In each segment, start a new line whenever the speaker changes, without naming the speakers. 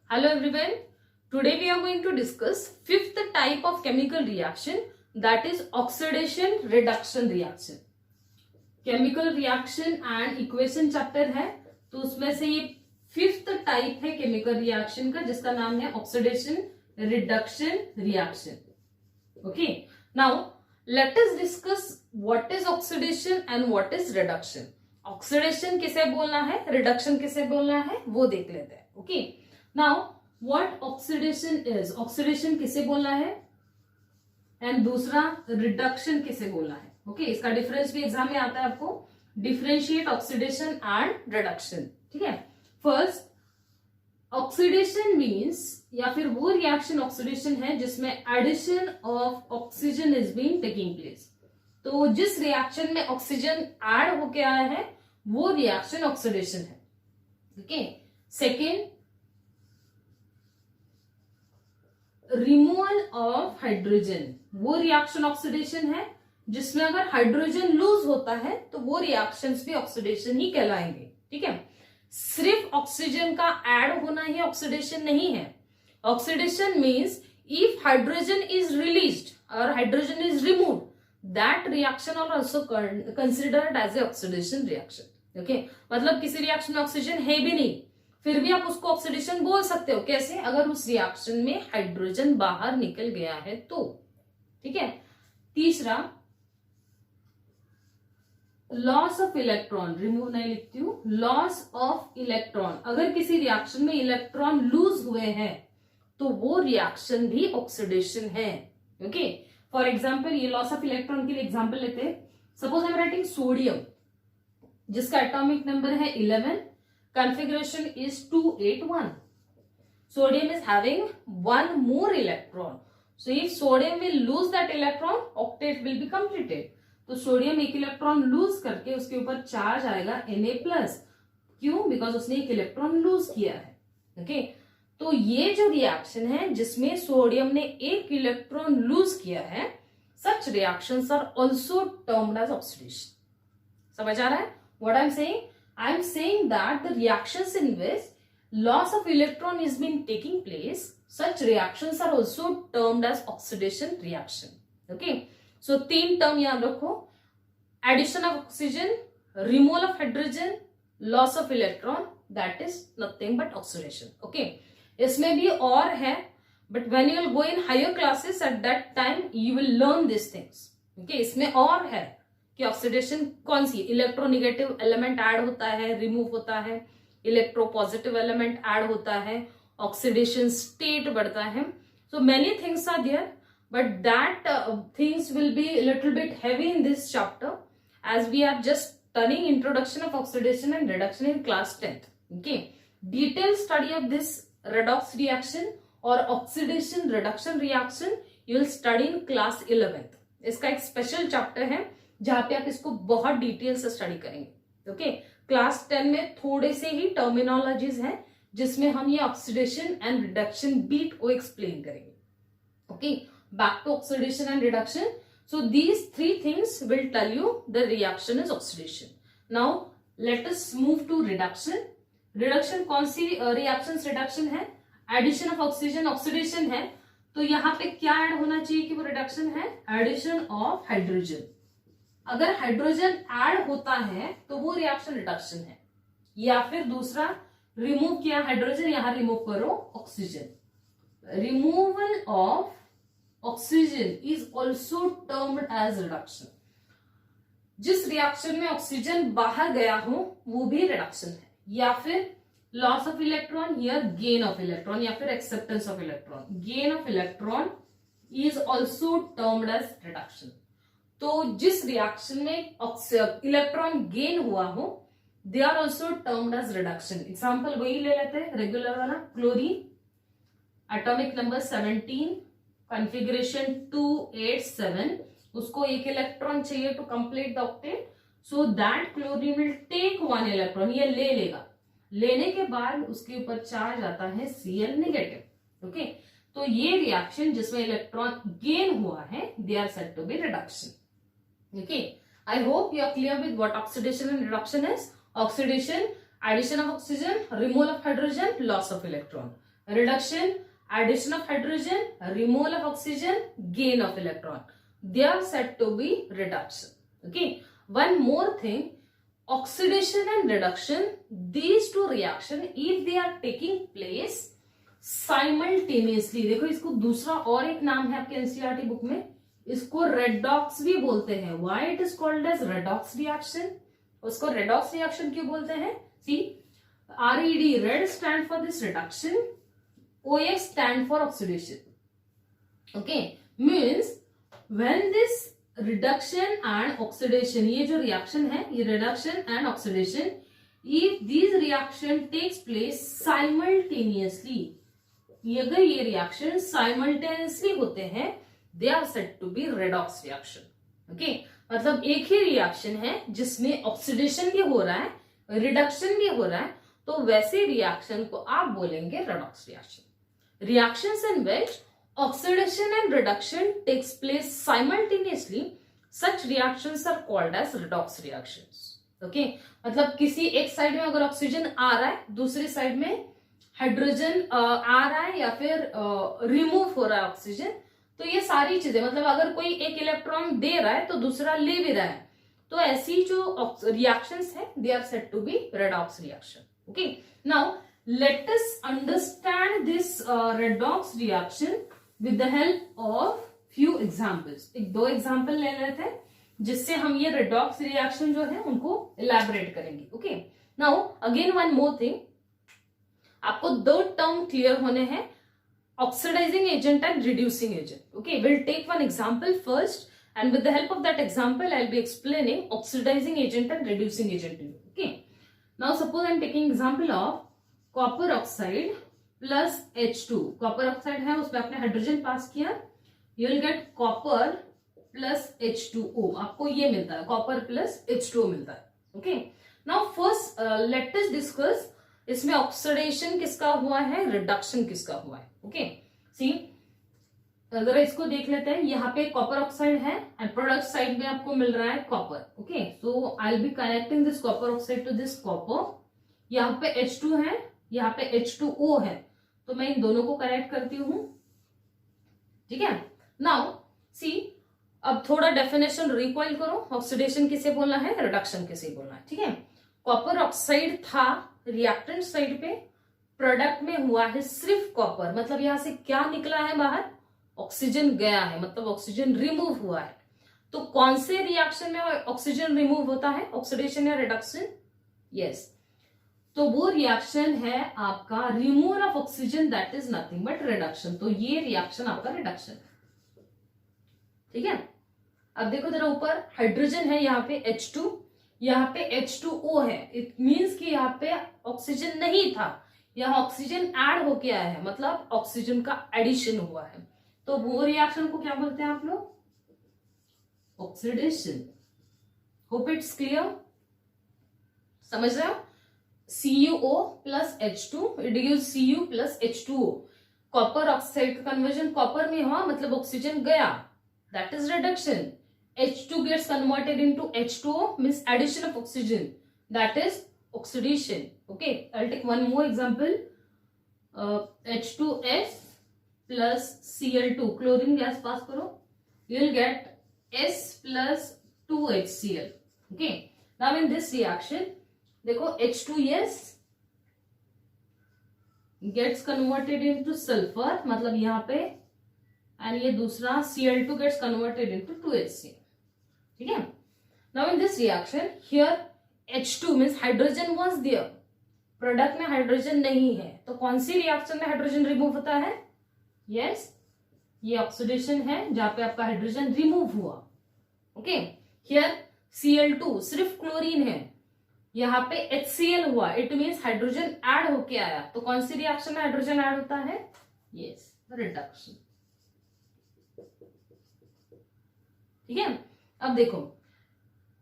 Hello everyone. Today we are going to discuss fifth type of chemical reaction, that is oxidation reduction reaction. Chemical reaction and equation chapter है, तो उसमें से ये fifth type है chemical reaction का, जिसका नाम है oxidation reduction reaction. Okay, now let us discuss what is oxidation and what is reduction. Oxidation किसे बोलना है, रिडक्शन किसे बोलना है, वो देख लेते हैं. Okay, now what oxidation is, oxidation किसे बोलना है एंड दूसरा रिडक्शन किसे बोलना है. ओके, इसका डिफरेंस भी एग्जाम में आता है आपको. Differentiate oxidation and reduction. ठीक है, फर्स्ट ऑक्सीडेशन मीन्स या फिर वो रिएक्शन ऑक्सीडेशन है जिसमें addition of oxygen is being taking place. तो जिस रिएक्शन में ऑक्सीजन ऐड होके आया है वो रिएक्शन ऑक्सीडेशन है. Okay, second removal of hydrogen, वो रिएक्शन ऑक्सीडेशन है जिसमें अगर हाइड्रोजन लूज होता है तो वो रिएक्शंस भी ऑक्सीडेशन ही कहलाएंगे. ठीक है, सिर्फ ऑक्सीजन का ऐड होना ही ऑक्सीडेशन नहीं है. Oxidation means if hydrogen is released और hydrogen is removed, that reaction are also considered as a oxidation reaction. Okay, मतलब किसी रिएक्शन में ऑक्सीजन है भी नहीं, फिर भी आप उसको ऑक्सीडेशन बोल सकते हो. कैसे? अगर उस रिएक्शन में हाइड्रोजन बाहर निकल गया है तो. ठीक है, तीसरा लॉस ऑफ इलेक्ट्रॉन, रिमूव नहीं लिखती हूं, लॉस ऑफ इलेक्ट्रॉन. अगर किसी रिएक्शन में इलेक्ट्रॉन लूज हुए हैं तो वो रिएक्शन भी ऑक्सीडेशन है. ओके, फॉर एग्जाम्पल ये लॉस ऑफ इलेक्ट्रॉन के लिए एग्जाम्पल लेते हैं. Suppose I am writing sodium जिसका एटॉमिक नंबर है 11, configuration is 281. Sodium is having one more electron. So if sodium will lose that electron, octet will be completed. तो sodium एक electron lose करके उसके ऊपर चार्ज आएगा Na+. क्यों? Because उसने एक इलेक्ट्रॉन लूज किया है. ओके, तो ये जो रिएक्शन है जिसमें सोडियम ने एक इलेक्ट्रॉन लूज किया है, such reactions are also termed as oxidation. समझ आ रहा है what I am saying? I am saying that the reactions in which loss of electron is been taking place, such reactions are also termed as oxidation reaction. Okay, so तीन term याद रखो: addition of oxygen, removal of hydrogen, loss of electron, that is nothing but oxidation. Okay, इसमें भी और है, but when you will go in higher classes at that time you will learn these things. Okay, इसमें और है कि oxidation कौन सी, electronegative element add होता है, रिमूव होता है, इलेक्ट्रोपॉजिटिव एलिमेंट ऐड होता है, ऑक्सीडेशन स्टेट बढ़ता है. So many things are there, but that things will be little bit heavy in this chapter as we are just studying introduction of oxidation and reduction in class 10th. Okay, detail study of this redox reaction और oxidation reduction reaction you will study in class 11th. इसका एक special chapter है जहां पे आप इसको बहुत detail से स्टडी करेंगे. ओके, क्लास 10 में थोड़े से ही टर्मिनोलॉजीज हैं जिसमें हम ये ऑक्सीडेशन एंड रिडक्शन बीट को एक्सप्लेन करेंगे. Okay, back to oxidation and reduction. So these three things will tell you the reaction is oxidation. Now let us move to reduction. Reduction कौन सी रिएक्शन रिडक्शन है? Addition of oxygen oxidation है, तो यहाँ पे क्या add होना चाहिए कि वो रिडक्शन है? Addition of hydrogen. अगर हाइड्रोजन ऐड होता है तो वो रिएक्शन रिडक्शन है. या फिर दूसरा, रिमूव किया हाइड्रोजन, यहां रिमूव करो oxygen. Removal of oxygen is also termed as reduction. जिस रिएक्शन में ऑक्सीजन बाहर गया हो वो भी रिडक्शन है. या फिर loss of electron, here gain of electron, या फिर acceptance of electron. Gain of electron is also termed as reduction. तो जिस रिएक्शन में इलेक्ट्रॉन गेन हुआ हो, they are also termed as reduction. Example वही ले लेते हैं, रेगुलर वाला. क्लोरीन, एटॉमिक नंबर 17, कॉन्फ़िगरेशन 287, उसको एक इलेक्ट्रॉन चाहिए to complete the octet. So that chlorine will take one electron, ये ले लेगा. लेने के बाद उसके ऊपर चार्ज आता है Cl नेगेटिव. ओके, तो ये रिएक्शन जिसमें इलेक्ट्रॉन गेन हुआ है, they are said to be reduction. Okay, I hope you are clear with what oxidation and reduction is. Oxidation, addition of oxygen, removal of hydrogen, loss of electron. Reduction, addition of hydrogen, removal of oxygen, gain of electron. They are said to be reduction. Okay. One more thing, oxidation and reduction, these two reaction, if they are taking place simultaneously, देखो इसको दूसरा और एक नाम है आपके NCERT book में, इसको रेडॉक्स भी बोलते हैं. Why it is called as redox reaction? उसको रेडॉक्स रिएक्शन क्यों बोलते हैं? See, RED, red stand for this reduction, OX stand for oxidation. Okay, means when this reduction and oxidation, ये जो रिएक्शन है, ये reduction and oxidation, if this reaction takes place simultaneously, अगर ये रिएक्शन साइमल्टेनियसली होते हैं, they are said to be redox reaction. Okay, मतलब एक ही रिएक्शन है जिसमें ऑक्सीडेशन भी हो रहा है, रिडक्शन भी हो रहा है, तो वैसे रिएक्शन को आप बोलेंगे redox reaction. Reactions in which oxidation and reduction takes place simultaneously, such reactions are called as redox reactions. Okay, मतलब किसी एक साइड में अगर ऑक्सीजन आ रहा है, दूसरी साइड में हाइड्रोजन आ रहा है, या फिर रिमूव हो रहा है ऑक्सीजन, तो ये सारी चीजें, मतलब अगर कोई एक इलेक्ट्रॉन दे रहा है तो दूसरा ले भी रहा है, तो ऐसी जो रिएक्शंस है, they are said to be redox reaction. Okay, now let us understand this redox reaction with the help of few examples. एक दो एग्जाम्पल ले लेते हैं जिससे हम ये redox reaction जो है उनको elaborate करेंगे. Okay, now again one more thing, आपको दो टर्म क्लियर होने हैं, oxidizing agent and reducing agent. Okay, we'll take one example first, and with the help of that example I'll be explaining oxidizing agent and reducing agent to you. Okay, now suppose I'm taking example of copper oxide plus H2. Copper oxide है, उसमें आपने hydrogen पास किया, you will get copper plus H2O. आपको ये मिलता है, copper plus H2O मिलता है. Okay, now first let us discuss, इसमें ऑक्सीडेशन किसका हुआ है, रिडक्शन किसका हुआ है. ओके, सी, अगर इसको देख लेते हैं, यहाँ पे कॉपर ऑक्साइड है एंड प्रोडक्ट साइड में आपको मिल रहा है copper. Okay, so I will be connecting this copper oxide to this copper. यहाँ पे H2 है, यहाँ पे H2O है, तो मैं इन दोनों को कनेक्ट करती हूं. ठीक है, नाउ सी, अब थोड़ा डेफिनेशन रिकॉइल करो, ऑक्सीडेशन किसे बोलना है, रिडक्शन किसे बोलना है. ठीक है, कॉपर ऑक्साइड था रिएक्टेंट साइड पे, प्रोडक्ट में हुआ है सिर्फ कॉपर, मतलब यहां से क्या निकला है बाहर, ऑक्सीजन गया है, मतलब ऑक्सीजन रिमूव हुआ है. तो कौन से रिएक्शन में ऑक्सीजन रिमूव होता है, ऑक्सीडेशन या रिडक्शन? यस, तो वो रिएक्शन है आपका removal of oxygen, that is nothing but reduction. तो ये रिएक्शन आपका रिडक्शन है. ठीक है, अब देखो जरा ऊपर हाइड्रोजन है, यहाँ पे H2, यहाँ पे H2O है. इट मीन्स कि यहाँ पे ऑक्सीजन नहीं था, यहाँ ऑक्सीजन ऐड होके आया है, मतलब ऑक्सीजन का एडिशन हुआ है. तो वो रिएक्शन को क्या बोलते हैं आप लोग, ऑक्सीडेशन. होप इट्स क्लियर, समझ रहे हो. CuO plus H2, it gives Cu plus H2O. Copper oxide का कन्वर्जन कॉपर में हुआ, मतलब ऑक्सीजन गया, that is reduction. H2 gets converted into H2O, means addition of oxygen, that is oxidation. Okay, I'll take one more example. H2S plus Cl2, chlorine gas पास करो, you will get S plus 2HCl. Okay, now in this reaction देखो H2S gets converted into sulfur, मतलब यहाँ पे, and ये दूसरा Cl2 gets converted into 2HCl. ठीक है, now in this reaction here H2 means hydrogen was there, product में hydrogen नहीं है, तो कौन सी रिएक्शन में हाइड्रोजन रिमूव होता है? यस, ये ऑक्सीडेशन है जहां पे आपका हाइड्रोजन रिमूव हुआ. ओके, हियर Cl2 सिर्फ क्लोरीन है, यहाँ पे HCl हुआ, इट मीन्स हाइड्रोजन ऐड होके आया. तो कौन सी रिएक्शन में हाइड्रोजन ऐड होता है? Yes, reduction. ठीक है, अब देखो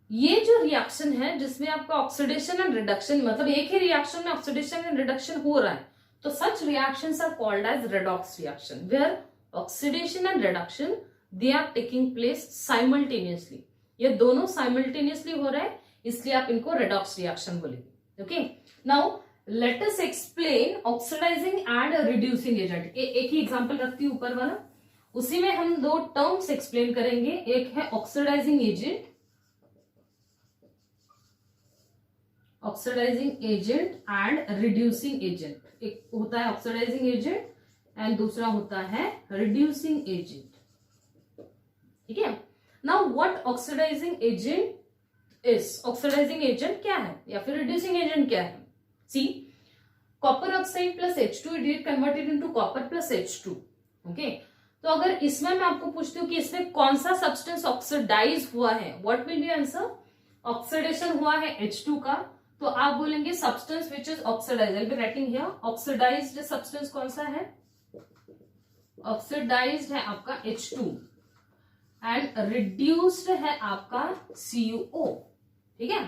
ये जो रिएक्शन है जिसमें आपका ऑक्सीडेशन एंड रिडक्शन, मतलब एक ही रिएक्शन में ऑक्सीडेशन एंड रिडक्शन हो रहा है, तो such reactions are called as redox reaction, where oxidation and reduction they are taking place simultaneously. ये दोनों साइमल्टेनियसली हो रहा है, इसलिए आप इनको रेडॉक्स रिएक्शन बोलेंगे. Okay, now let us explain oxidising and reducing agent. एक ही एग्जांपल रखती हूँ ऊपर वाला, उसी में हम दो टर्म्स एक्सप्लेन करेंगे। एक है oxidizing agent, oxidizing agent and reducing agent. एक होता है ऑक्सीडाइजिंग एजेंट एंड दूसरा होता है रिड्यूसिंग एजेंट। ठीक है, now what oxidising agent is, oxidising agent क्या है या फिर रिड्यूसिंग एजेंट क्या है? See, copper oxide plus H2 it get converted into copper plus H2। Okay, तो अगर इसमें मैं आपको पूछती हूँ कि इसमें कौन सा सब्सटेंस ऑक्सीडाइज हुआ है, what will be answer? Oxidation हुआ है H2 का, तो आप बोलेंगे substance which is oxidize. I be writing here oxidized substance कौन सा है? ऑक्सीडाइज्ड है आपका H2 एंड रिड्यूस्ड है आपका CuO। ठीक है,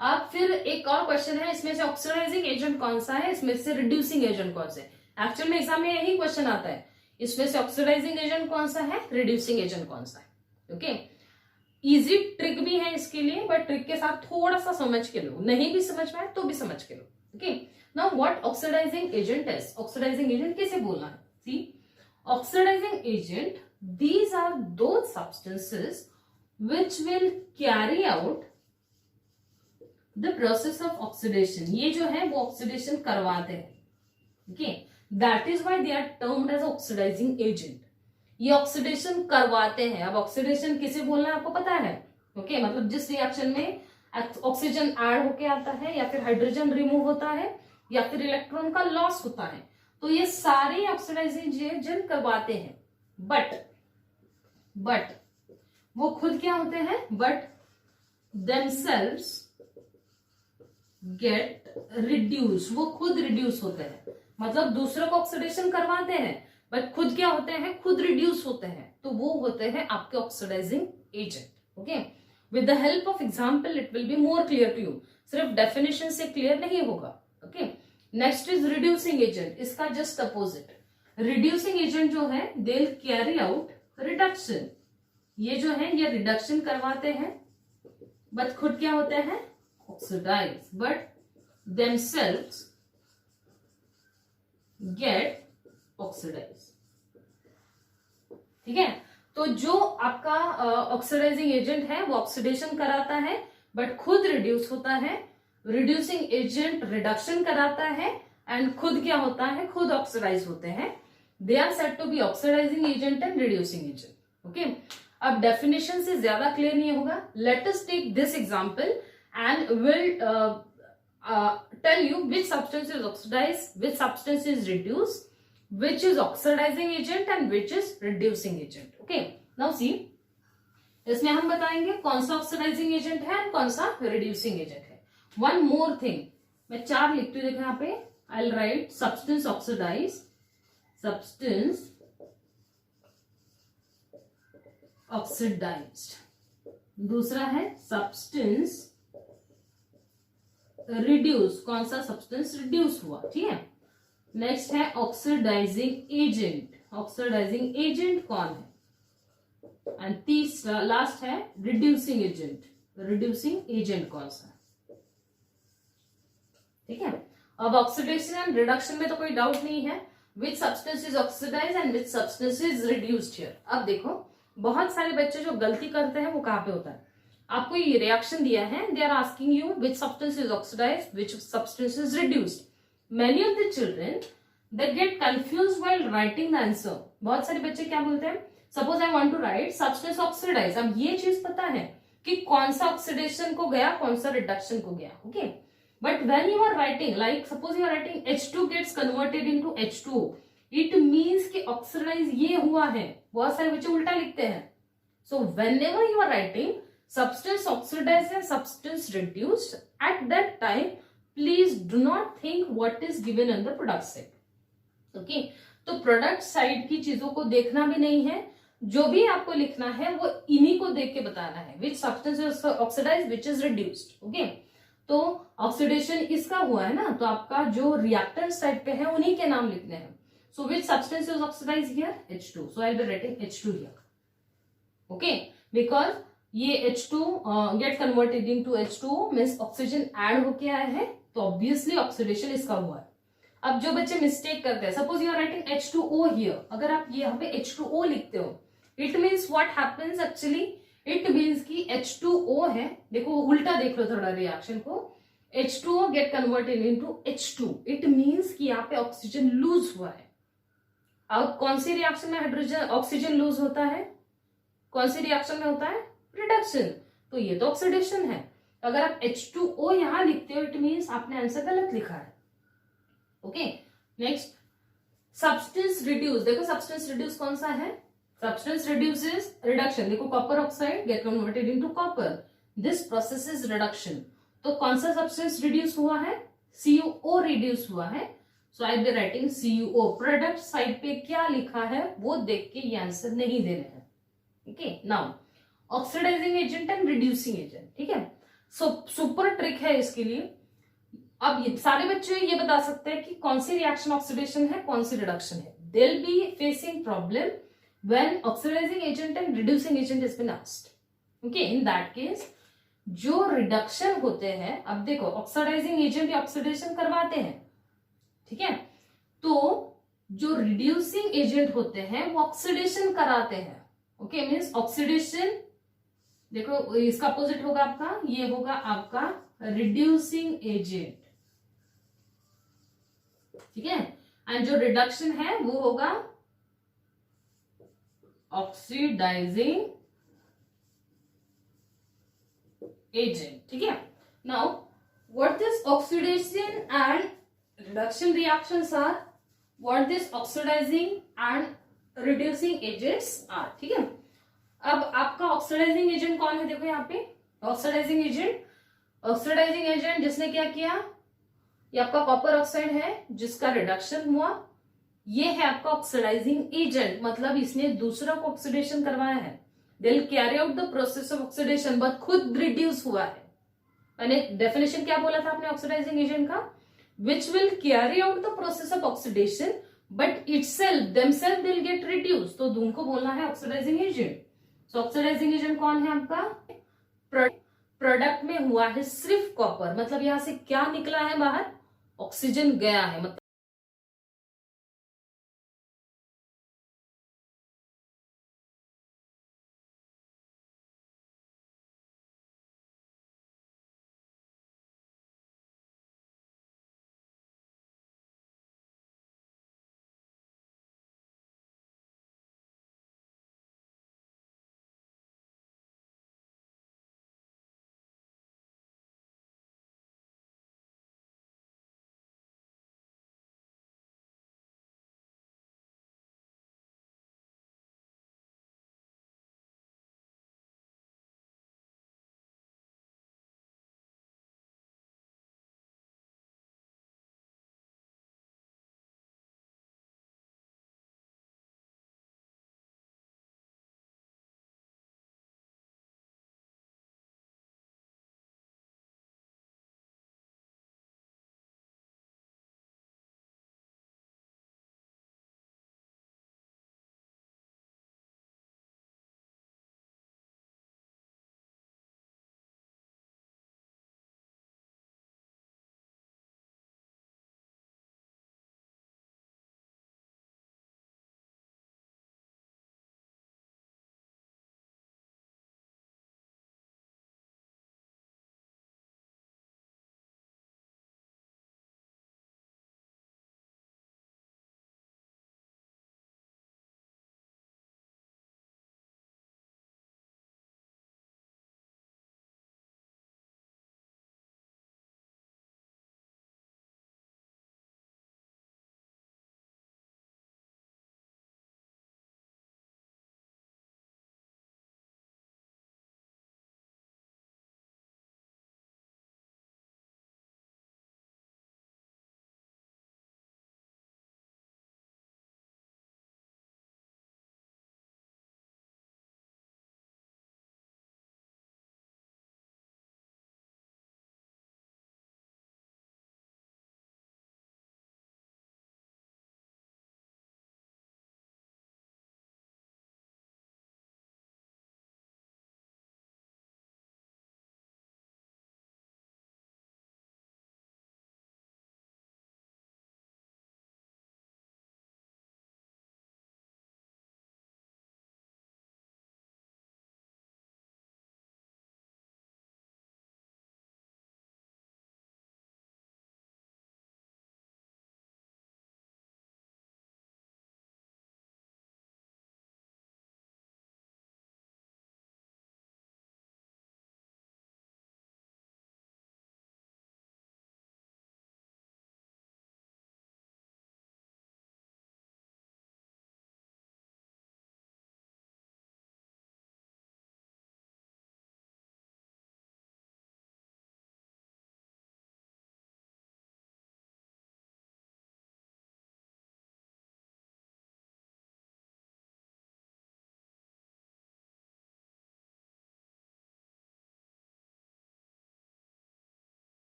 अब फिर एक और क्वेश्चन है, इसमें से ऑक्सीडाइजिंग एजेंट कौन सा है, इसमें से रिड्यूसिंग एजेंट कौन सा है? एक्चुअल में एग्जाम में यही क्वेश्चन आता है, इसमें से ऑक्सीडाइजिंग एजेंट कौन सा है, रिड्यूसिंग एजेंट कौन सा है। ओके, इजी ट्रिक भी है इसके लिए, बट ट्रिक के साथ थोड़ा सा समझ के लो, नहीं भी समझ पाए तो भी समझ के लो। Okay, now what oxidising agent is, oxidising agent कैसे बोलना है? See, oxidising agent, these are those substances which will carry out the process of oxidation। ये जो है वो ऑक्सीडेशन करवाते हैं। Okay, that is why they are termed as oxidizing agent. ये ऑक्सीडेशन करवाते हैं। अब ऑक्सीडेशन किसे बोलना है आपको पता है? ओके, मतलब जिस रिएक्शन में ऑक्सीजन ऐड होके आता है या फिर हाइड्रोजन रिमूव होता है या फिर इलेक्ट्रॉन का लॉस होता है, तो ये सारे ऑक्सीडाइजिंग एजेंट करवाते हैं। बट वो खुद क्या होते हैं? बट themselves गेट रिड्यूस, वो खुद रिड्यूस होते हैं। मतलब दूसरों को ऑक्सीडेशन करवाते हैं बट खुद क्या होते हैं? खुद रिड्यूस होते हैं। तो वो होते हैं आपके oxidizing agent. Okay, with the help of example it will be more clear to you. सिर्फ डेफिनेशन से क्लियर नहीं होगा। Okay, next is reducing agent, इसका जस्ट अपोजिट। रिड्यूसिंग एजेंट जो है they will carry out reduction. ये जो है ये रिडक्शन करवाते हैं बट खुद क्या होते हैं? Oxidize, but themselves get oxidize. ठीक है, तो जो आपका ऑक्सीडाइजिंग एजेंट है वो ऑक्सीडेशन कराता है बट खुद रिड्यूस होता है। रिड्यूसिंग एजेंट रिडक्शन कराता है एंड खुद क्या होता है? खुद ऑक्सीडाइज होते हैं। They are said to be oxidizing agent and reducing agent. Okay, अब डेफिनेशन से ज्यादा क्लियर नहीं होगा। Let us take this example and will tell you which substance is oxidized, which substance is reduced, which is oxidizing agent and which is reducing agent. Okay, now see, इसमें हम बताएंगे कौन सा oxidising agent है और कौन सा reducing agent है। वन मोर थिंग, मैं 4 लिखती हूँ, देखो यहाँ पे I will write substance oxidize, substance oxidized. दूसरा है सब्सटेंस रिड्यूस, कौन सा सब्सटेंस रिड्यूस हुआ। ठीक है, नेक्स्ट है ऑक्सीडाइजिंग एजेंट, ऑक्सीडाइजिंग एजेंट कौन है, एंड तीसरा लास्ट है रिड्यूसिंग एजेंट, रिड्यूसिंग एजेंट कौन सा है। ठीक है, अब ऑक्सीडेशन एंड रिडक्शन में तो कोई डाउट नहीं है, which substance is oxidize and which substance is reduced here. अब देखो बहुत सारे बच्चे जो गलती करते हैं वो कहाँ पे होता है? आपको ये रिएक्शन दिया है, they are asking you which substance is oxidized, which substance is reduced. Many of the children they get confused while writing the answer. बहुत सारे बच्चे क्या बोलते हैं? Suppose I want to write substance oxidize, अब ये चीज पता है कि कौन सा ऑक्सीडेशन को गया, कौन सा रिडक्शन को गया। Okay, but when you are writing, like suppose you are writing H2 gets converted into H2O, it means कि ऑक्सीडाइज ये हुआ है। बहुत सारे बच्चे उल्टा लिखते हैं। So whenever you are writing substance oxidized and substance reduced, at that time please do not think what is given on the product side. Okay, तो प्रोडक्ट साइड की चीजों को देखना भी नहीं है, जो भी आपको लिखना है वो इन्हीं को देख के बताना है। Which substance is oxidized, which is reduced. Okay, तो ऑक्सीडेशन इसका हुआ है ना, तो आपका जो रिएक्टेंट साइड पे है उन्हीं के नाम लिखने हैं। So which substance is oxidised here? H2, so I'll be writing H2 here. Okay, because ये H2 gate converted into H2O means oxygen add होके आया है तो ऑब्वियसली ऑक्सीडेशन इसका हुआ है। अब जो बच्चे मिस्टेक करते हैं, suppose you are writing H2O here, अगर आप यहाँ पे H2O लिखते हो, it means what happens actually, it means कि H2O है, देखो उल्टा देख लो थोड़ा रिएक्शन को, H2O gate converted into H2, it means कि यहाँ पे ऑक्सीजन लूज हुआ है। अब कौन सी रिएक्शन में हाइड्रोजन ऑक्सीजन लूज होता है, कौन सी रिएक्शन में होता है, रिडक्शन, तो ये तो ऑक्सीडेशन है। अगर आप H2O यहां लिखते हो, इट मीन्स आपने आंसर गलत लिखा है। ओके, नेक्स्ट सब्सटेंस रिड्यूस, देखो सब्सटेंस रिड्यूस कौन सा है, सब्सटेंस रिड्यूसेस रिडक्शन, देखो copper oxide gate converted into copper, this process is reduction, तो कौन सा सब्सटेंस रिड्यूस हुआ है, CuO रिड्यूस हुआ है, so I be writing CuO। Product side पे क्या लिखा है वो देख के ये आंसर नहीं दे रहे हैं। Okay, now oxidizing agent and reducing agent, ठीक है, सो सुपर ट्रिक है इसके लिए। अब ये सारे बच्चे ये बता सकते हैं कि कौन सी रिएक्शन ऑक्सीडेशन है, कौन सी रिडक्शन है। They will be facing problem when oxidizing agent and reducing agent is been asked. Okay, in that case जो रिडक्शन होते हैं, अब देखो ऑक्सीडाइजिंग एजेंट ऑक्सीडेशन करवाते हैं, ठीक है, तो जो रिड्यूसिंग एजेंट होते हैं वो ऑक्सीडेशन कराते हैं। ओके, मीन्स ऑक्सीडेशन, देखो इसका अपोजिट होगा आपका, ये होगा आपका रिड्यूसिंग एजेंट, ठीक है, एंड जो रिडक्शन है वो होगा ऑक्सीडाइजिंग एजेंट, ठीक है। Now what this oxidation and reduction reactions are, what this oxidizing and reducing agents are, ठीक है। अब आपका ऑक्सीडाइजिंग एजेंट कौन है, देखो यहाँ पे ऑक्सीडाइजिंग एजेंट जिसने क्या किया, ये आपका कॉपर ऑक्साइड है जिसका रिडक्शन हुआ, ये है आपका ऑक्सीडाइजिंग एजेंट, मतलब इसने दूसरा को ऑक्सीडेशन करवाया है। They will carry out the process of oxidation, but खुद रिड्यूस हुआ है। मैंने डेफिनेशन क्या बोला था आपने ऑक्सीडाइजिंग एजेंट का, which will carry out the process of oxidation but itself themselves they will get reduce, तो उनको बोलना है oxidizing agent. So oxidizing agent कौन है आपका, प्रोडक्ट में हुआ है सिर्फ कॉपर, मतलब यहां से क्या निकला है बाहर, ऑक्सीजन गया है, मतलब